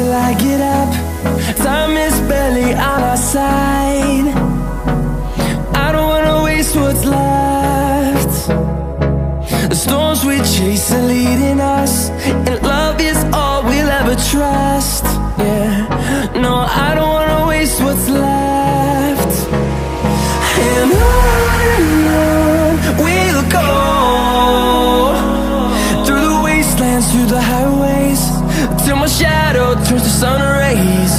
till I get up. Time is barely on our side. I don't wanna waste what's left. The storms we chase are leading us, and love is all we'll ever trust. Yeah, no, I don't wanna waste what's left. And on we'll go, through the wastelands, through the highways, till my shadow turns to sun rays.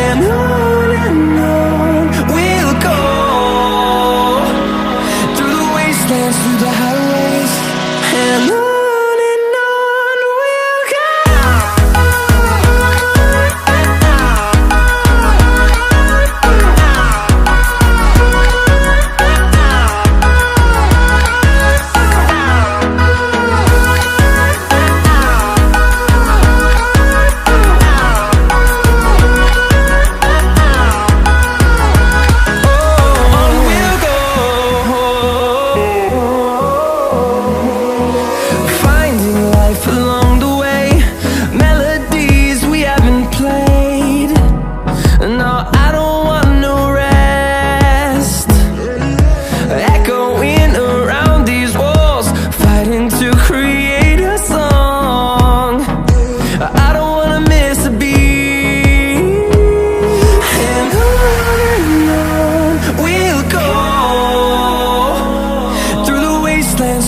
And on we'll go, through the wastelands, through the highways, and on we'll go.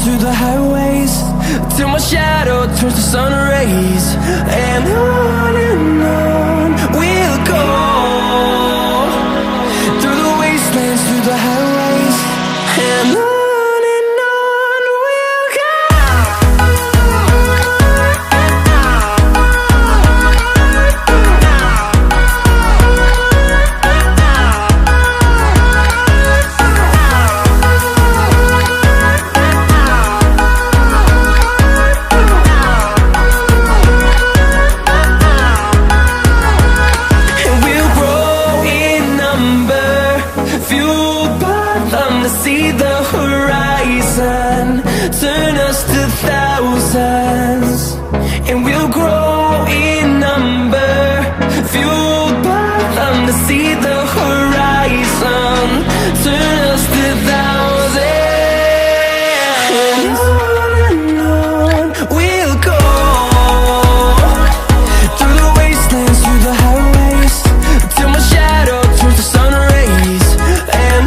Through the highways, till my shadow turns to sun rays. And on we'll go, through the wastelands, through the highways, and on we'll go. To see the horizon turn us to thousands, and we'll grow in number, fueled by them. To see the horizon turn us to thousands, and on we'll go, through the wastelands, through the highways, till my shadow turns to sun rays. And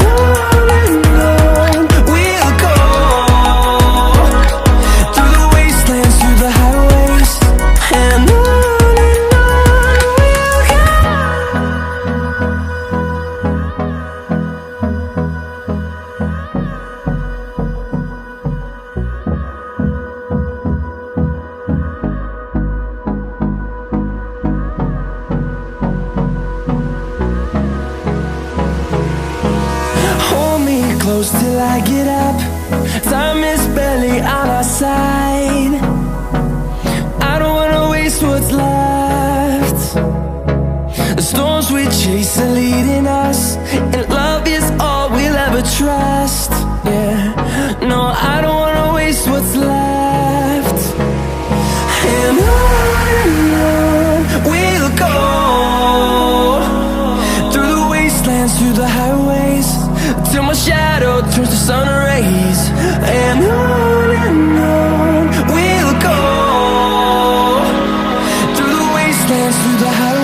close till I get up. Time is barely on our side. I don't wanna waste what's left. The storms we chase are leading us, and love is all we'll ever trust. Yeah, no, I don't wanna waste what's left. And on we'll go, through the wastelands, through the highways, till my shadow turns to sun rays. And on we'll go, through the wastelands, through the highways.